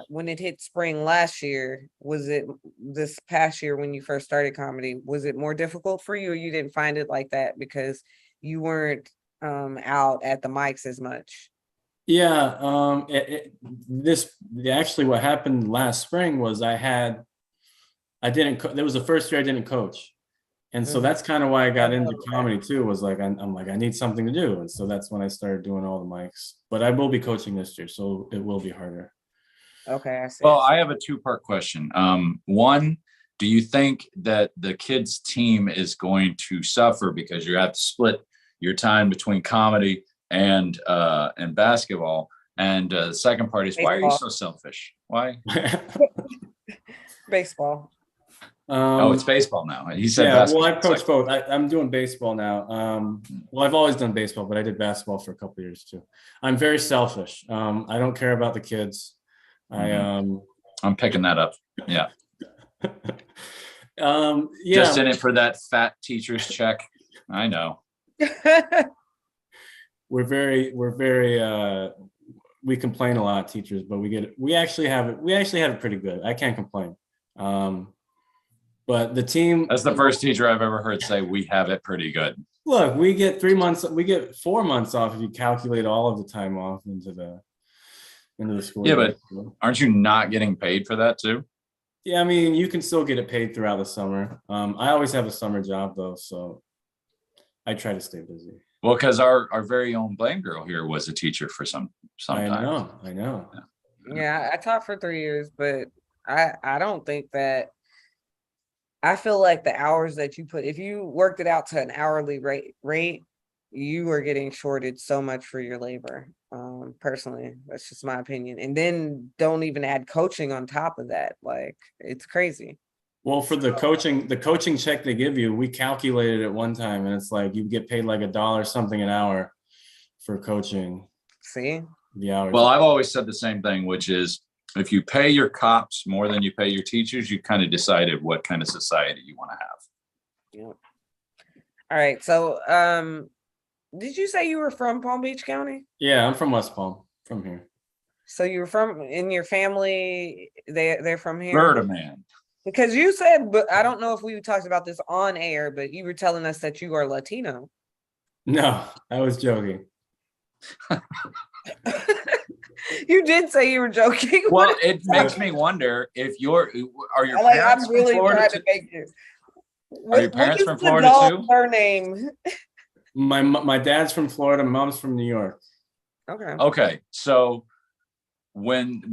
when it hit spring last year, was it this past year when you first started comedy? Was it more difficult for you, or you didn't find it like that because you weren't out at the mics as much? Yeah, actually what happened last spring was there was the first year I didn't coach. And so that's kind of why I got into comedy too, was like, I'm like, I need something to do. And so that's when I started doing all the mics, but I will be coaching this year, so it will be harder. Okay, I see. Well, I have a two-part question. One, do you think that the kids team is going to suffer because you have to split your time between comedy and basketball? And the second part is, why are you so selfish? Why? Baseball. Oh, it's baseball now. He said basketball. Well, I coach both. I'm doing baseball now. Well, I've always done baseball, but I did basketball for a couple of years too. I'm very selfish. I don't care about the kids. I'm picking that up. Yeah. Yeah. Just in it for that fat teacher's check. I know. We're very we complain a lot, teachers, but we actually have it pretty good. I can't complain. But the team, that's the first teacher I've ever heard say we have it pretty good. Look, we get 4 months off if you calculate all of the time off into the school. Yeah, but aren't you not getting paid for that too? Yeah, I mean, you can still get it paid throughout the summer. I always have a summer job though, so I try to stay busy. Well, because our very own Blamegirl here was a teacher for some time. I know. Yeah, I taught for 3 years, but I don't think that. I feel like the hours that you put, if you worked it out to an hourly rate, you are getting shorted so much for your labor. Personally, that's just my opinion. And then don't even add coaching on top of that. Like, it's crazy. Well, for the coaching check they give you, we calculated it one time, and it's like you get paid like $1 something an hour for coaching. See? The hours. Well, I've always said the same thing, which is, if you pay your cops more than you pay your teachers, you kind of decided what kind of society you want to have. Yeah. All right. So, did you say you were from Palm Beach County? Yeah, I'm from West Palm, from here. So you were in your family, they're from here? Murder man. Because you said, but I don't know if we talked about this on air, but you were telling us that you are Latino. No, I was joking. You did say you were joking. Well, it makes me wonder if are your parents I'm really from Florida trying to make it. Are your parents from Florida too? Her name. My dad's from Florida. Mom's from New York. Okay. So when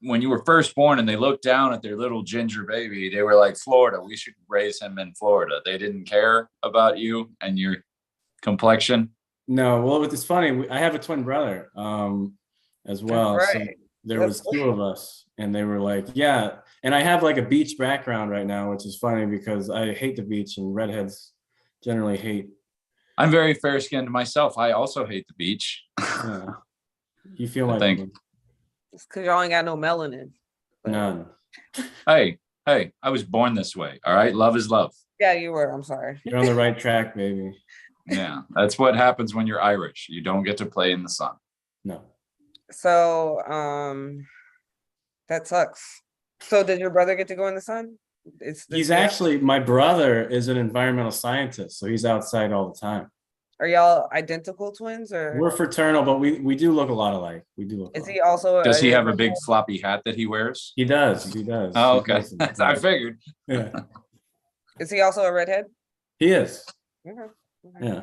you were first born and they looked down at their little ginger baby, they were like, Florida, we should raise him in Florida. They didn't care about you and your complexion. No, well, it's funny. I have a twin brother as well. Right. So there was 2 of us, and they were like, yeah. And I have like a beach background right now, which is funny because I hate the beach, and redheads generally hate. I'm very fair-skinned myself. I also hate the beach. Yeah. You feel like it's because y'all ain't got no melanin. None. Hey, I was born this way. All right, love is love. Yeah, you were. I'm sorry. You're on the right track, baby. Yeah, that's what happens when you're Irish. You don't get to play in the sun. No. So, that sucks. So did your brother get to go in the sun? He's actually, my brother is an environmental scientist, so he's outside all the time. Are y'all identical twins, or? We're fraternal, but we do look a lot alike. We do look. Is he also? Does he have a big floppy hat that he wears? He does. Oh, okay. I figured. Yeah. Is he also a redhead? He is. Okay. Yeah.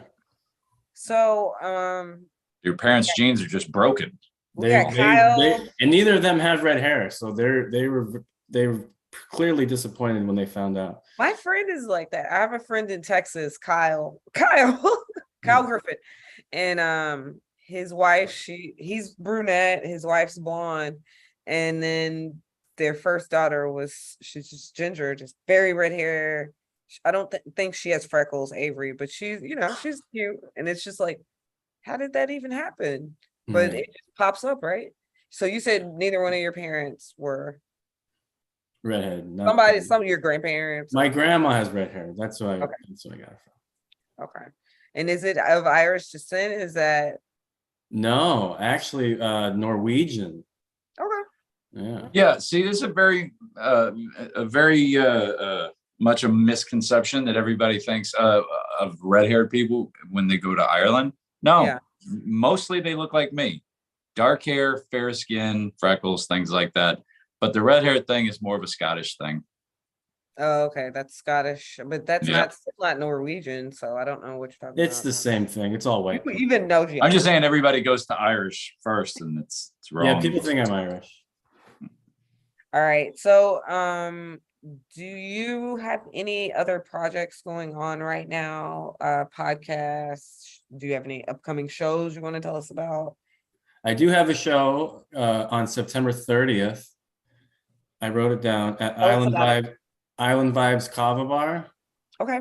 So, your parents' genes are just broken. Kyle. And neither of them have red hair, so they were clearly disappointed when they found out. My friend is like that. I have a friend in Texas, Kyle Griffin, and his wife, he's brunette, his wife's blonde, and then their first daughter she's just ginger, just very red hair. I don't think she has freckles, Avery, but she's she's cute, and it's just like, how did that even happen? But it just pops up, right? So you said neither one of your parents were redhead. Some of your grandparents. My grandma has red hair. That's what I got it from. Okay. And is it of Irish descent? Is that? No, actually, Norwegian. Okay. Yeah. See, this is a very much a misconception that everybody thinks of red-haired people when they go to Ireland. No, mostly they look like me. Dark hair, fair skin, freckles, things like that. But the red hair thing is more of a Scottish thing. Oh, okay. That's Scottish, but that's not Norwegian. So I don't know what you're talking about. It's the same thing. It's all white. People even know. I'm just saying everybody goes to Irish first, and it's wrong. Yeah, people think I'm Irish. All right. So, do you have any other projects going on right now? Podcasts? Do you have any upcoming shows you want to tell us about? I do have a show on September 30th. I wrote it down at Island Vibes Kava Bar. Okay.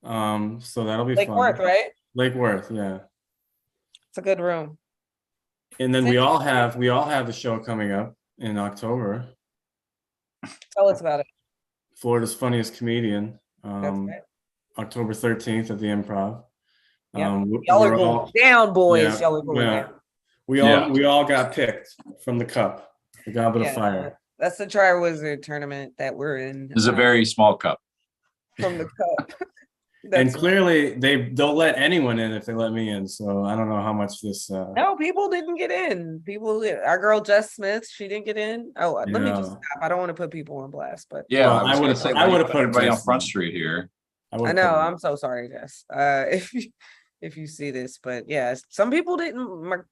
So that'll be Lake fun. Worth, right? Lake Worth, yeah. It's a good room. And then we all have a show coming up in October. Tell us about it. Florida's Funniest Comedian. That's right. October 13th at the Improv. Yep. Y'all are going down, boys. Yeah, Y'all are going down. We all got picked from the cup, the Goblet of Fire. That's the Tri-Wizard tournament that we're in. It's a very small cup. From the cup. And clearly they'll let anyone in if they let me in. So I don't know how much this No, people didn't get in. Our girl Jess Smith, she didn't get in. Oh, let me just stop. I don't want to put people on blast, but yeah, well, I would have put everybody on Front Street here. I know. I'm so sorry, Jess. If you see this, but yeah, some people didn't.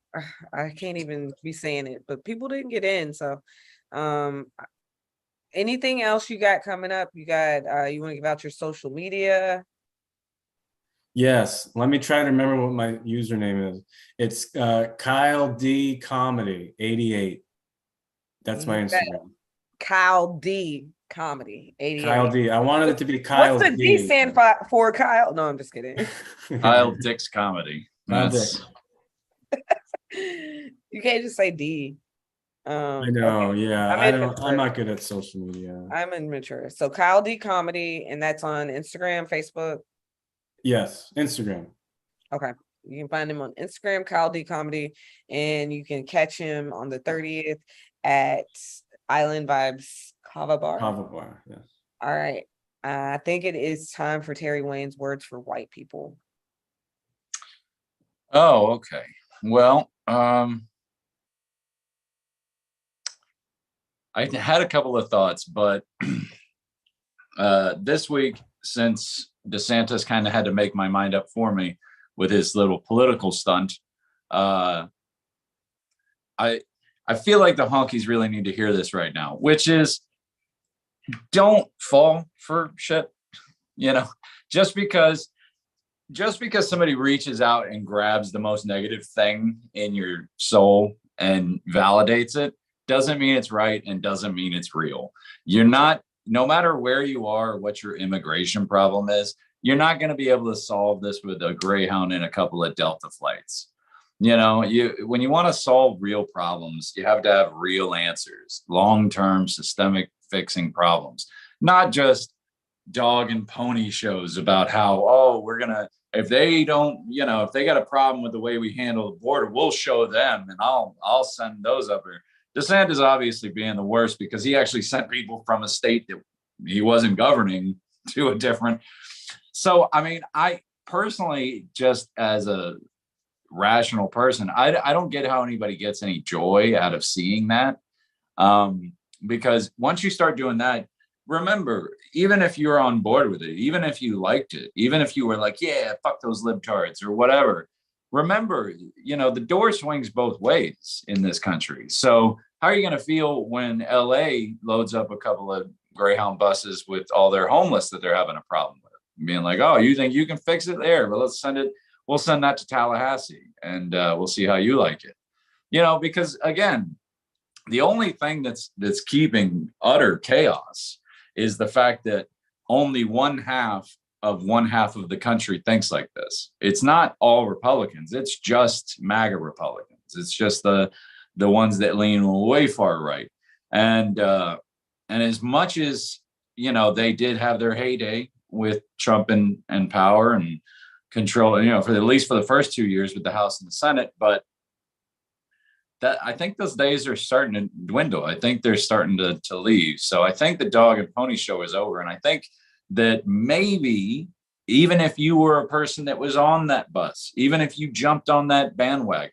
I can't even be saying it, but people didn't get in. So, anything else you got coming up? You got you want to give out your social media? Yes. Let me try to remember what my username is. It's Kyle D Comedy 88. That's my Instagram. Kyle D Comedy 88. Kyle D. I wanted it to be Kyle. What's the D stand for, Kyle? No, I'm just kidding. Kyle Dick's Comedy. That's you can't just say D. I know. Okay. Yeah. I'm not good at social media. I'm immature. So Kyle D Comedy, and that's on Instagram, Facebook. Yes, Instagram. Okay. You can find him on Instagram, Kyle D Comedy, and you can catch him on the 30th at Island Vibes Kava Bar. Kava Bar, yes. All right. I think it is time for Terry Wayne's words for white people. Oh, okay. Well, I had a couple of thoughts, but this week, since Desantis kind of had to make my mind up for me with his little political stunt, I feel like the honkies really need to hear this right now, which is don't fall for shit. Just because somebody reaches out and grabs the most negative thing in your soul and validates it doesn't mean it's right and doesn't mean it's real. No matter where you are, what your immigration problem is, you're not going to be able to solve this with a Greyhound and a couple of Delta flights. When you want to solve real problems, you have to have real answers, long-term systemic fixing problems, not just dog and pony shows about how, if they got a problem with the way we handle the border, we'll show them and I'll send those up here. DeSantis obviously being the worst because he actually sent people from a state that he wasn't governing to a different. So, I mean, I personally, just as a rational person, I don't get how anybody gets any joy out of seeing that. Because once you start doing that, remember, even if you're on board with it, even if you liked it, even if you were like, yeah, fuck those libtards or whatever, remember, the door swings both ways in this country. So how are you going to feel when LA loads up a couple of Greyhound buses with all their homeless that they're having a problem with? Being like, oh, you think you can fix it there? Well, let's send it. we'll send that to Tallahassee, and we'll see how you like it. Because again, the only thing that's keeping utter chaos is the fact that only one half of the country thinks like this. It's not all Republicans. It's just MAGA Republicans. It's just the ones that lean way far right. And as much as, they did have their heyday with Trump in power and control, for at least for the first 2 years with the House and the Senate, but that I think those days are starting to dwindle. I think they're starting to leave. So I think the dog and pony show is over. And I think that maybe even if you were a person that was on that bus, even if you jumped on that bandwagon,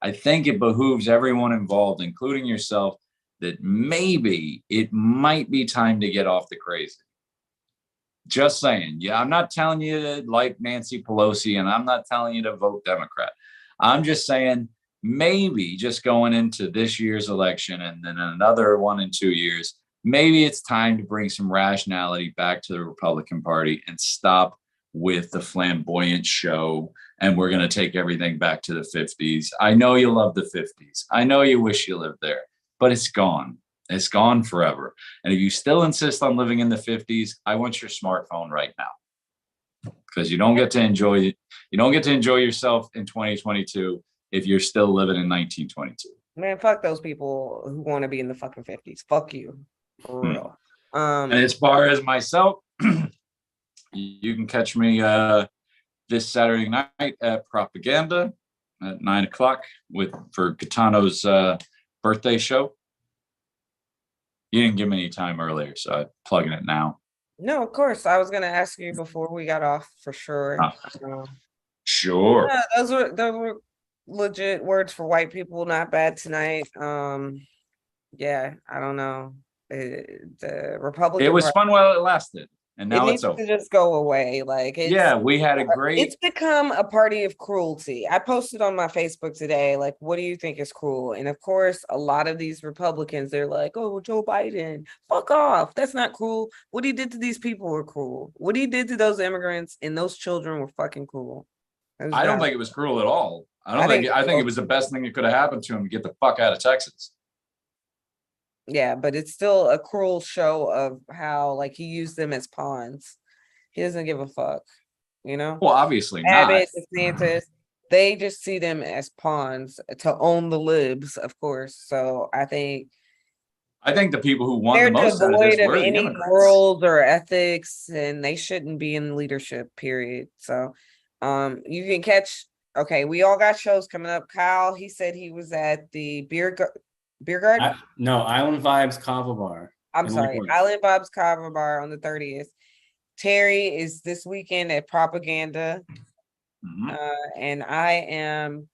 I think it behooves everyone involved, including yourself, that maybe it might be time to get off the crazy. Just saying. Yeah, I'm not telling you to like Nancy Pelosi, and I'm not telling you to vote Democrat. I'm just saying maybe just going into this year's election and then another 1 and 2 years, maybe it's time to bring some rationality back to the Republican Party and stop with the flamboyant show. And we're going to take everything back to the 50s. I know you love the 50s. I know you wish you lived there, but it's gone. It's gone forever. And if you still insist on living in the 50s, I want your smartphone right now, because you don't get to enjoy it. You don't get to enjoy yourself in 2022 if you're still living in 1922. Man, fuck those people who want to be in the fucking 50s. Fuck you. For real. And as far as myself, you can catch me this Saturday night at Propaganda at 9:00 for Gitano's birthday show. You didn't give me any time earlier, so I'm plugging it now. No, of course. I was gonna ask you before we got off for sure. Sure. Yeah, those were legit words for white people. Not bad tonight. Yeah, I don't know. The Republican. It was fun while it lasted, and now it it's needs over. to just go away. Like, We had a great. It's become a party of cruelty. I posted on my Facebook today, like, what do you think is cruel? And of course, a lot of these Republicans, they're like, oh, Joe Biden, fuck off. That's not cruel. What he did to these people were cruel. What he did to those immigrants and those children were fucking cruel. I don't think it was cruel at all. I think it was the best thing that could have happened to him to get the fuck out of Texas. Yeah, but it's still a cruel show of how, like, he used them as pawns. He doesn't give a fuck, Well, obviously Abbott, not. DeSantis, they just see them as pawns to own the libs, of course. So I think the people who won they're the most out of devoid this of were the any immigrants. morals or ethics, and they shouldn't be in leadership, period. So you can catch, okay, we all got shows coming up. Kyle, he said he was at the beer garden? No, Island Vibes Kava Bar. I'm sorry, Island Vibes Kava Bar on the 30th. Terry is this weekend at Propaganda. Mhm. And I am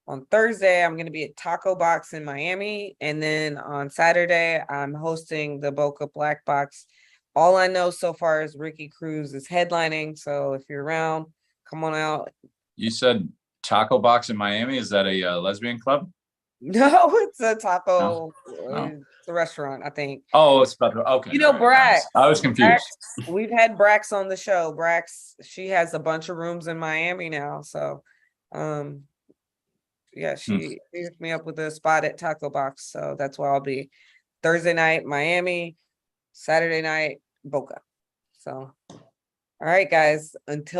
on Thursday, I'm going to be at Taco Box in Miami. And then on Saturday, I'm hosting the Boca Black Box. All I know so far is Ricky Cruz is headlining. So if you're around, come on out. You said Taco Box in Miami. Is that a lesbian club? No, it's a taco. No. It's a restaurant, I think. Oh, it's about okay. You know, Brax. I was confused. We've had Brax on the show. Brax, she has a bunch of rooms in Miami now. So, yeah, she hooked me up with a spot at Taco Box. So that's where I'll be. Thursday night, Miami. Saturday night, Boca. So, all right, guys. Until